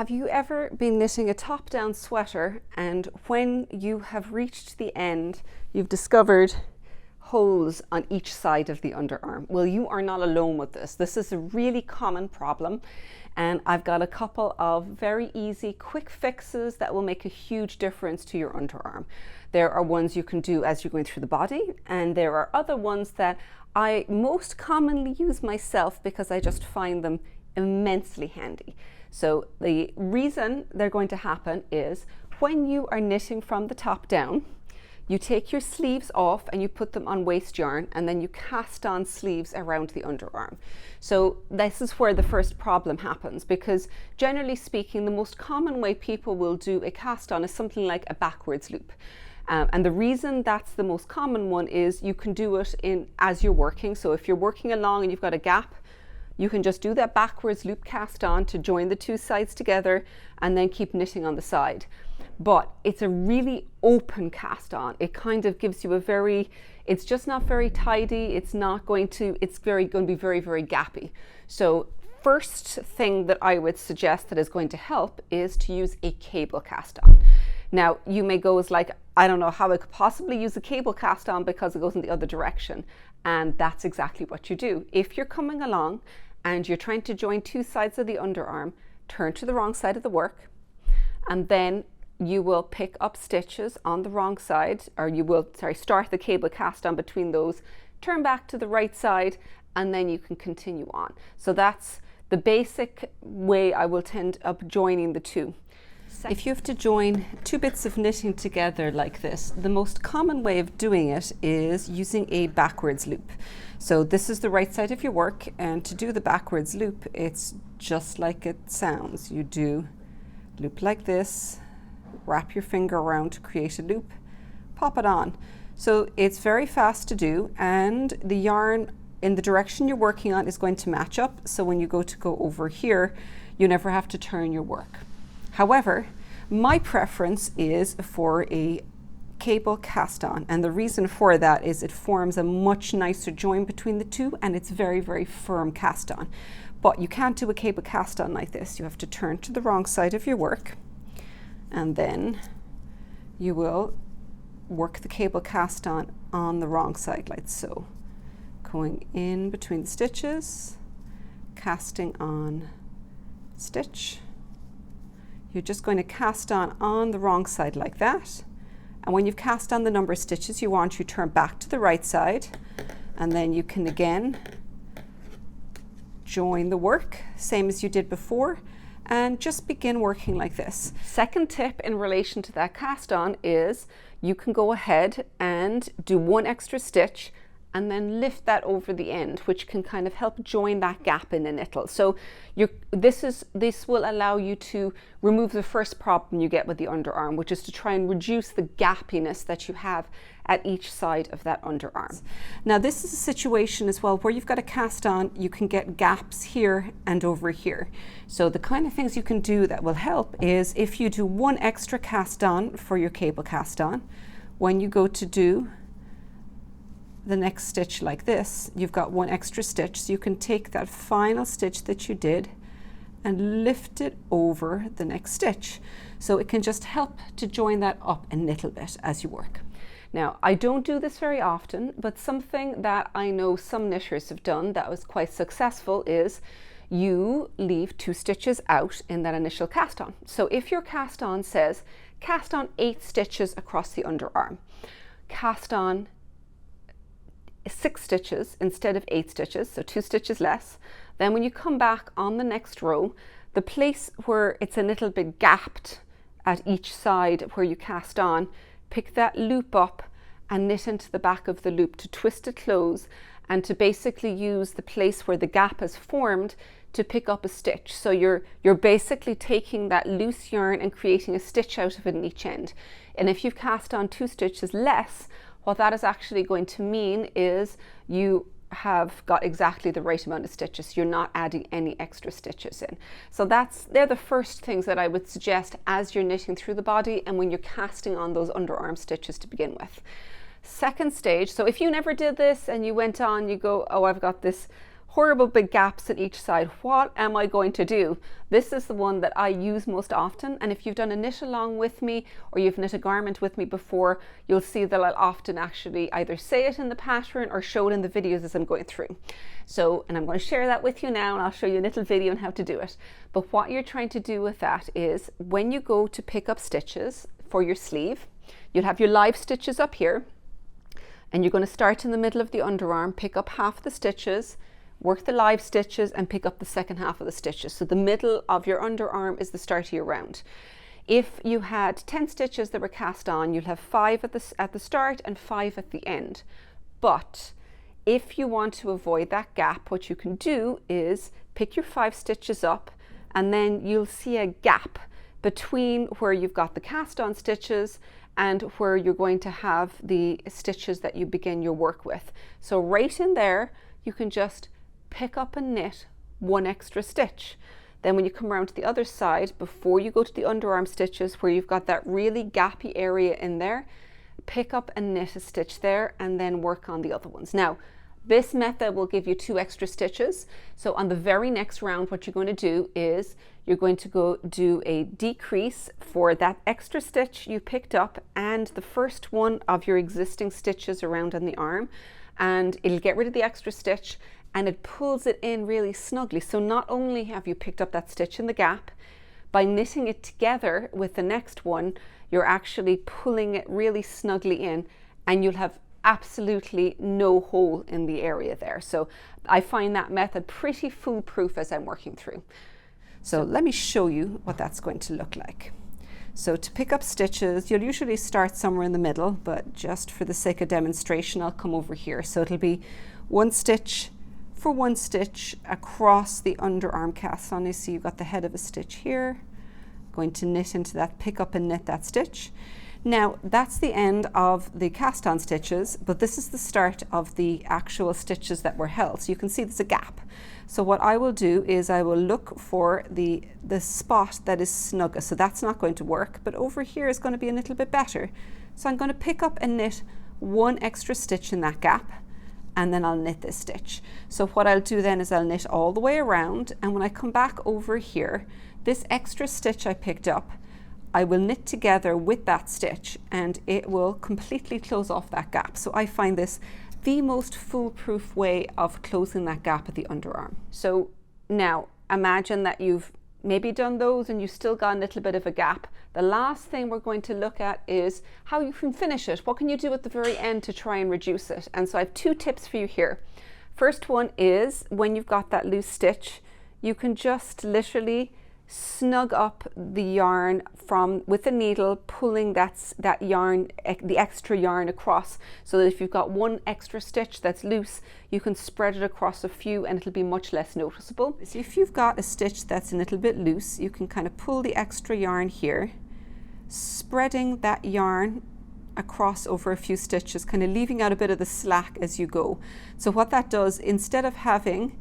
Have you ever been knitting a top-down sweater and when you have reached the end, you've discovered holes on each side of the underarm? Well, you are not alone with this. This is a really common problem, and I've got a couple of very easy, quick fixes that will make a huge difference to your underarm. There are ones you can do as you're going through the body, and there are other ones that I most commonly use myself because I just find them immensely handy. So the reason they're going to happen is when you are knitting from the top down, you take your sleeves off and you put them on waste yarn, and then you cast on sleeves around the underarm. So this is where the first problem happens, because generally speaking, the most common way people will do a cast on is something like a backwards loop. And the reason that's the most common one is you can do it as you're working. So if you're working along and you've got a gap, you can just do that backwards loop cast on to join the two sides together and then keep knitting on the side. But it's a really open cast on. It kind of gives you it's just not very tidy. It's going to be very, very gappy. So first thing that I would suggest that is going to help is to use a cable cast on. Now you may go as like, I don't know how I could possibly use a cable cast on because it goes in the other direction. And that's exactly what you do. If you're coming along and you're trying to join two sides of the underarm, turn to the wrong side of the work, and then you will pick up stitches on the wrong side, or you will, start the cable cast on between those, turn back to the right side, and then you can continue on. So that's the basic way I will tend up joining the two. If you have to join two bits of knitting together like this, the most common way of doing it is using a backwards loop. So this is the right side of your work, and to do the backwards loop, it's just like it sounds. You do loop like this, wrap your finger around to create a loop, pop it on. So it's very fast to do, and the yarn in the direction you're working on is going to match up. So when you go over here, you never have to turn your work. However, my preference is for a cable cast on, and the reason for that is it forms a much nicer join between the two, and it's very, very firm cast on. But you can't do a cable cast on like this. You have to turn to the wrong side of your work, and then you will work the cable cast on the wrong side like so. Going in between the stitches, casting on stitch. You're just going to cast on the wrong side like that. And when you've cast on the number of stitches you want, you turn back to the right side, and then you can again join the work, same as you did before, and just begin working like this. Second tip in relation to that cast on is you can go ahead and do one extra stitch and then lift that over the end, which can kind of help join that gap in a knittle. So this will allow you to remove the first problem you get with the underarm, which is to try and reduce the gappiness that you have at each side of that underarm. Now this is a situation as well where you've got a cast on, you can get gaps here and over here. So the kind of things you can do that will help is if you do one extra cast on for your cable cast on, when you go to do the next stitch like this, you've got one extra stitch, so you can take that final stitch that you did and lift it over the next stitch. So it can just help to join that up a little bit as you work. Now, I don't do this very often, but something that I know some knitters have done that was quite successful is you leave two stitches out in that initial cast on. So if your cast on says cast on 8 stitches across the underarm, cast on 6 stitches instead of 8 stitches, so 2 stitches less. Then when you come back on the next row, the place where it's a little bit gapped at each side where you cast on, pick that loop up and knit into the back of the loop to twist it close, and to basically use the place where the gap has formed to pick up a stitch. So you're basically taking that loose yarn and creating a stitch out of it in each end. And if you've cast on 2 stitches less, what that is actually going to mean is you have got exactly the right amount of stitches. You're not adding any extra stitches in. So they're the first things that I would suggest as you're knitting through the body and when you're casting on those underarm stitches to begin with. Second stage, so if you never did this and you went on, you go, oh, I've got this horrible big gaps in each side. What am I going to do? This is the one that I use most often, and if you've done a knit along with me or you've knit a garment with me before, you'll see that I'll often actually either say it in the pattern or show it in the videos as I'm going through. So, and I'm going to share that with you now, and I'll show you a little video on how to do it. But what you're trying to do with that is when you go to pick up stitches for your sleeve, you'll have your live stitches up here, and you're going to start in the middle of the underarm, pick up half the stitches, work the live stitches, and pick up the second half of the stitches. So the middle of your underarm is the start of your round. If you had 10 stitches that were cast on, you'll have 5 at the start and 5 at the end. But if you want to avoid that gap, what you can do is pick your 5 stitches up, and then you'll see a gap between where you've got the cast on stitches and where you're going to have the stitches that you begin your work with. So right in there, you can just pick up and knit 1 extra stitch. Then when you come around to the other side, before you go to the underarm stitches where you've got that really gappy area in there, pick up and knit a stitch there, and then work on the other ones. Now, this method will give you 2 extra stitches. So on the very next round, what you're going to do is you're going to go do a decrease for that extra stitch you picked up and the first one of your existing stitches around on the arm, and it'll get rid of the extra stitch and it pulls it in really snugly. So not only have you picked up that stitch in the gap, by knitting it together with the next one, you're actually pulling it really snugly in, and you'll have absolutely no hole in the area there. So I find that method pretty foolproof as I'm working through. So let me show you what that's going to look like. So to pick up stitches, you'll usually start somewhere in the middle, but just for the sake of demonstration, I'll come over here. So it'll be 1 stitch for 1 stitch across the underarm cast on. You see you've got the head of a stitch here, going to knit into that, pick up and knit that stitch. Now that's the end of the cast on stitches, but this is the start of the actual stitches that were held. So you can see there's a gap. So what I will do is I will look for the spot that is snugger. So that's not going to work, but over here is going to be a little bit better. So I'm going to pick up and knit 1 extra stitch in that gap, and then I'll knit this stitch. So what I'll do then is I'll knit all the way around, and when I come back over here, this extra stitch I picked up, I will knit together with that stitch, and it will completely close off that gap. So I find this the most foolproof way of closing that gap at the underarm. So now imagine that you've maybe done those and you've still got a little bit of a gap. The last thing we're going to look at is how you can finish it. What can you do at the very end to try and reduce it? And so I have 2 tips for you here. First one is when you've got that loose stitch, you can just literally snug up the yarn with the needle, pulling that yarn, the extra yarn across, so that if you've got 1 extra stitch that's loose, you can spread it across a few and it'll be much less noticeable. So if you've got a stitch that's a little bit loose, you can kind of pull the extra yarn here, spreading that yarn across over a few stitches, kind of leaving out a bit of the slack as you go. So what that does, instead of having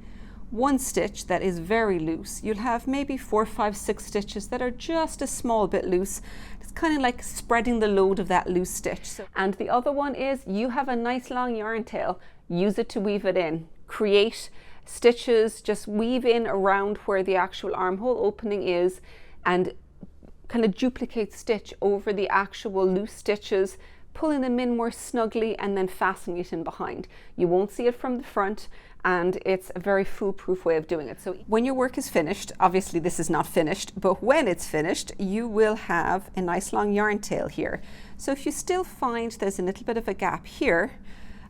1 stitch that is very loose, you'll have maybe 4, 5, 6 stitches that are just a small bit loose. It's kind of like spreading the load of that loose stitch. And the other one is you have a nice long yarn tail, use it to weave it in. Create stitches, just weave in around where the actual armhole opening is, and kind of duplicate stitch over the actual loose stitches, pulling them in more snugly and then fastening it in behind. You won't see it from the front, and it's a very foolproof way of doing it. So when your work is finished, obviously this is not finished, but when it's finished, you will have a nice long yarn tail here. So if you still find there's a little bit of a gap here,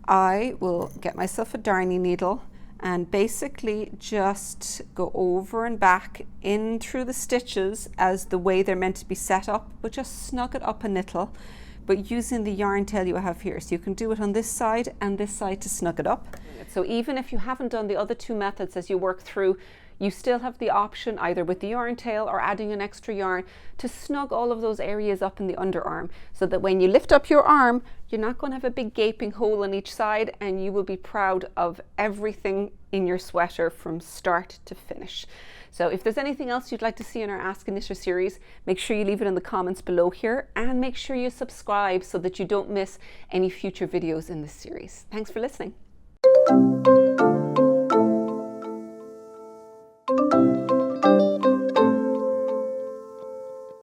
I will get myself a darning needle and basically just go over and back in through the stitches as the way they're meant to be set up, but just snug it up a little, but using the yarn tail you have here. So you can do it on this side and this side to snug it up. So even if you haven't done the other 2 methods as you work through, you still have the option, either with the yarn tail or adding an extra yarn, to snug all of those areas up in the underarm, so that when you lift up your arm, you're not going to have a big gaping hole on each side, and you will be proud of everything in your sweater from start to finish. So if there's anything else you'd like to see in our Ask a Knitter series, make sure you leave it in the comments below here, and make sure you subscribe so that you don't miss any future videos in this series. Thanks for listening.